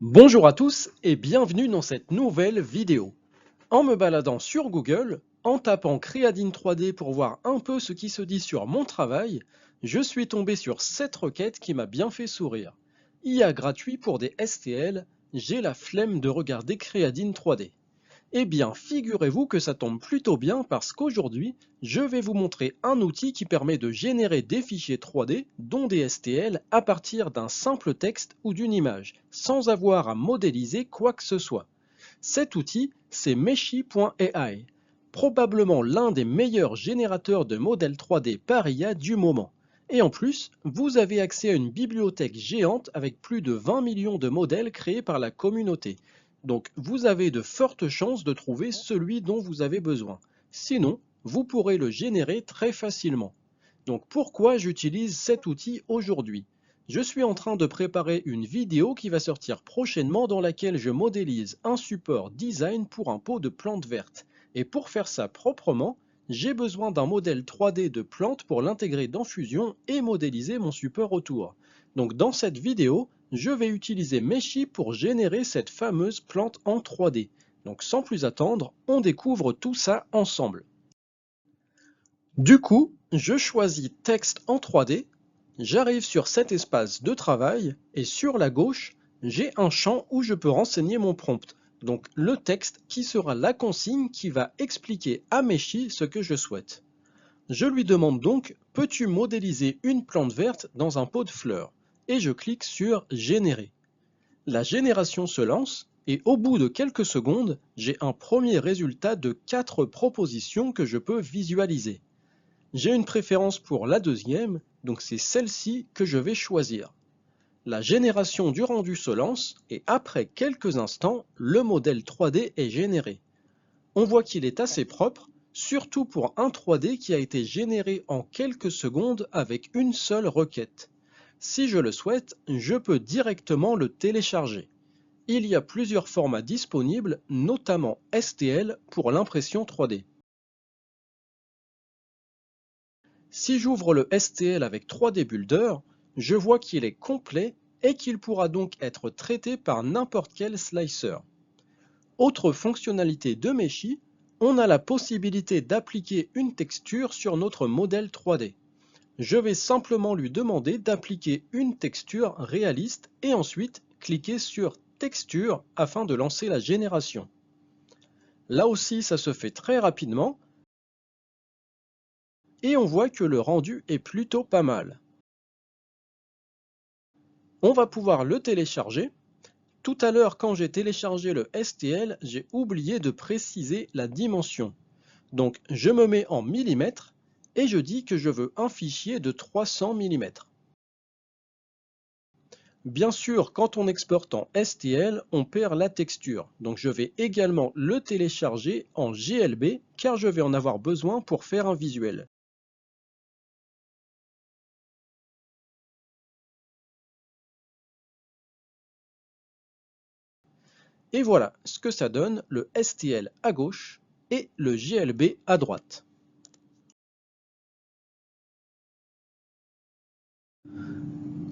Bonjour à tous et bienvenue dans cette nouvelle vidéo. En me baladant sur Google, en tapant Creadine 3D pour voir un peu ce qui se dit sur mon travail, je suis tombé sur cette requête qui m'a bien fait sourire. IA gratuit pour des STL, j'ai la flemme de regarder Creadine 3D. Eh bien, figurez-vous que ça tombe plutôt bien parce qu'aujourd'hui, je vais vous montrer un outil qui permet de générer des fichiers 3D, dont des STL, à partir d'un simple texte ou d'une image, sans avoir à modéliser quoi que ce soit. Cet outil, c'est Meshy.ai, probablement l'un des meilleurs générateurs de modèles 3D par IA du moment. Et en plus, vous avez accès à une bibliothèque géante avec plus de 20 millions de modèles créés par la communauté. Donc vous avez de fortes chances de trouver celui dont vous avez besoin. Sinon, vous pourrez le générer très facilement. Donc pourquoi j'utilise cet outil aujourd'hui? Je suis en train de préparer une vidéo qui va sortir prochainement dans laquelle je modélise un support design pour un pot de plantes vertes. Et pour faire ça proprement, j'ai besoin d'un modèle 3D de plante pour l'intégrer dans Fusion et modéliser mon support autour. Donc dans cette vidéo, je vais utiliser Meshy pour générer cette fameuse plante en 3D. Donc sans plus attendre, on découvre tout ça ensemble. Du coup, je choisis texte en 3D, j'arrive sur cet espace de travail et sur la gauche, j'ai un champ où je peux renseigner mon prompt. Donc le texte qui sera la consigne qui va expliquer à Meshy ce que je souhaite. Je lui demande donc, peux-tu modéliser une plante verte dans un pot de fleurs? Et je clique sur Générer. La génération se lance et au bout de quelques secondes, j'ai un premier résultat de 4 propositions que je peux visualiser. J'ai une préférence pour la deuxième, donc c'est celle-ci que je vais choisir. La génération du rendu se lance et après quelques instants, le modèle 3D est généré. On voit qu'il est assez propre, surtout pour un 3D qui a été généré en quelques secondes avec une seule requête. Si je le souhaite, je peux directement le télécharger. Il y a plusieurs formats disponibles, notamment STL pour l'impression 3D. Si j'ouvre le STL avec 3D Builder, je vois qu'il est complet et qu'il pourra donc être traité par n'importe quel slicer. Autre fonctionnalité de Meshy, on a la possibilité d'appliquer une texture sur notre modèle 3D. Je vais simplement lui demander d'appliquer une texture réaliste et ensuite cliquer sur Texture afin de lancer la génération. Là aussi, ça se fait très rapidement et on voit que le rendu est plutôt pas mal. On va pouvoir le télécharger. Tout à l'heure, quand j'ai téléchargé le STL, j'ai oublié de préciser la dimension. Donc, je me mets en millimètres et je dis que je veux un fichier de 300 mm. Bien sûr, quand on exporte en STL, on perd la texture. Donc, je vais également le télécharger en GLB car je vais en avoir besoin pour faire un visuel. Et voilà ce que ça donne, le STL à gauche et le GLB à droite.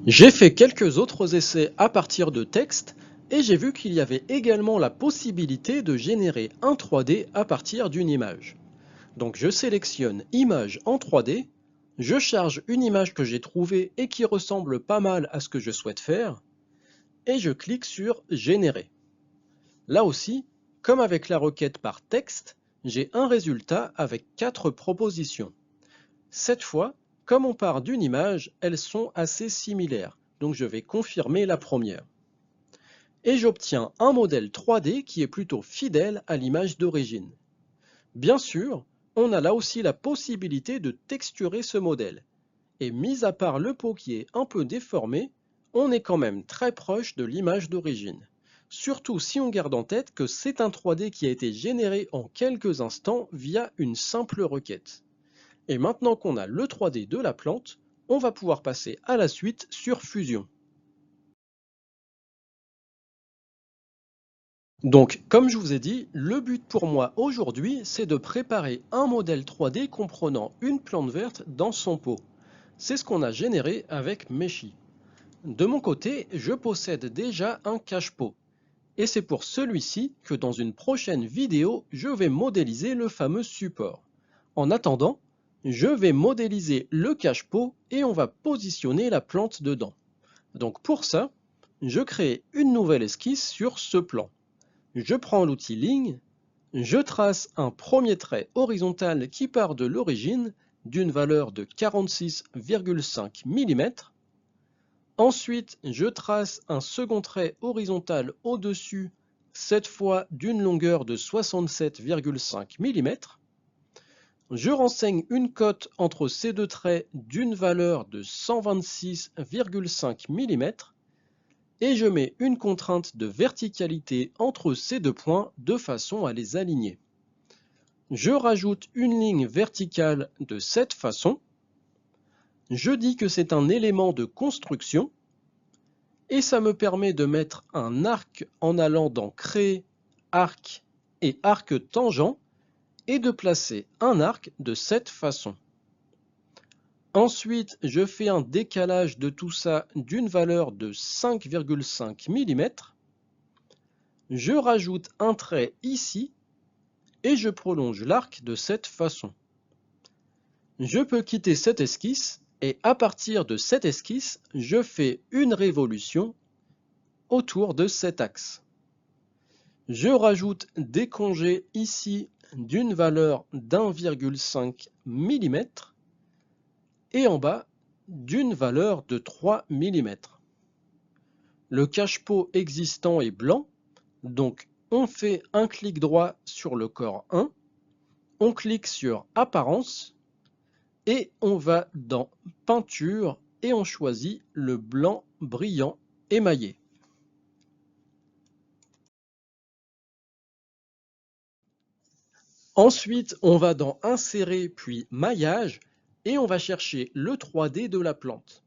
J'ai fait quelques autres essais à partir de texte et j'ai vu qu'il y avait également la possibilité de générer un 3D à partir d'une image. Donc je sélectionne Image en 3D, je charge une image que j'ai trouvée et qui ressemble pas mal à ce que je souhaite faire et je clique sur Générer. Là aussi, comme avec la requête par texte, j'ai un résultat avec 4 propositions. Cette fois, comme on part d'une image, elles sont assez similaires, donc je vais confirmer la première. Et j'obtiens un modèle 3D qui est plutôt fidèle à l'image d'origine. Bien sûr, on a là aussi la possibilité de texturer ce modèle. Et mis à part le pot qui est un peu déformé, on est quand même très proche de l'image d'origine. Surtout si on garde en tête que c'est un 3D qui a été généré en quelques instants via une simple requête. Et maintenant qu'on a le 3D de la plante, on va pouvoir passer à la suite sur Fusion. Donc, comme je vous ai dit, le but pour moi aujourd'hui, c'est de préparer un modèle 3D comprenant une plante verte dans son pot. C'est ce qu'on a généré avec Meshy. De mon côté, je possède déjà un cache-pot. Et c'est pour celui-ci que dans une prochaine vidéo, je vais modéliser le fameux support. En attendant, je vais modéliser le cache-pot et on va positionner la plante dedans. Donc pour ça, je crée une nouvelle esquisse sur ce plan. Je prends l'outil ligne, je trace un premier trait horizontal qui part de l'origine d'une valeur de 46,5 mm. Ensuite, je trace un second trait horizontal au-dessus, cette fois d'une longueur de 67,5 mm. Je renseigne une cote entre ces deux traits d'une valeur de 126,5 mm et je mets une contrainte de verticalité entre ces deux points de façon à les aligner. Je rajoute une ligne verticale de cette façon. Je dis que c'est un élément de construction et ça me permet de mettre un arc en allant dans Créer, Arc et Arc tangent et de placer un arc de cette façon. Ensuite, je fais un décalage de tout ça d'une valeur de 5,5 mm. Je rajoute un trait ici et je prolonge l'arc de cette façon. Je peux quitter cette esquisse et à partir de cette esquisse, je fais une révolution autour de cet axe. Je rajoute des congés ici d'une valeur d'1,5 mm et en bas d'une valeur de 3 mm. Le cache-pot existant est blanc, donc on fait un clic droit sur le corps 1, on clique sur Apparence et on va dans Peinture et on choisit le blanc brillant émaillé. Ensuite, on va dans Insérer puis Maillage et on va chercher le 3D de la plante.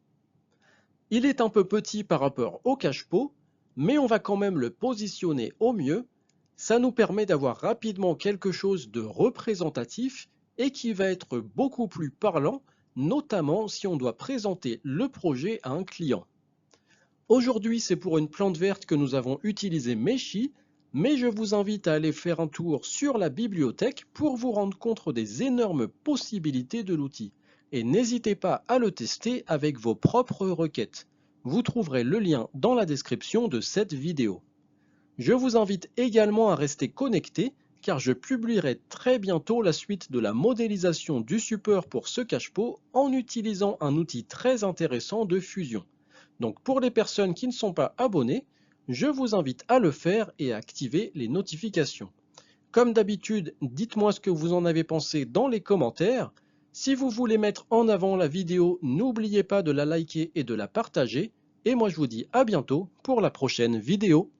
Il est un peu petit par rapport au cache-pot, mais on va quand même le positionner au mieux. Ça nous permet d'avoir rapidement quelque chose de représentatif et qui va être beaucoup plus parlant, notamment si on doit présenter le projet à un client. Aujourd'hui, c'est pour une plante verte que nous avons utilisé Meshy, mais je vous invite à aller faire un tour sur la bibliothèque pour vous rendre compte des énormes possibilités de l'outil. Et n'hésitez pas à le tester avec vos propres requêtes. Vous trouverez le lien dans la description de cette vidéo. Je vous invite également à rester connecté car je publierai très bientôt la suite de la modélisation du support pour ce cache-pot en utilisant un outil très intéressant de fusion. Donc pour les personnes qui ne sont pas abonnées, je vous invite à le faire et à activer les notifications. Comme d'habitude, dites-moi ce que vous en avez pensé dans les commentaires. Si vous voulez mettre en avant la vidéo, n'oubliez pas de la liker et de la partager. Et moi je vous dis à bientôt pour la prochaine vidéo.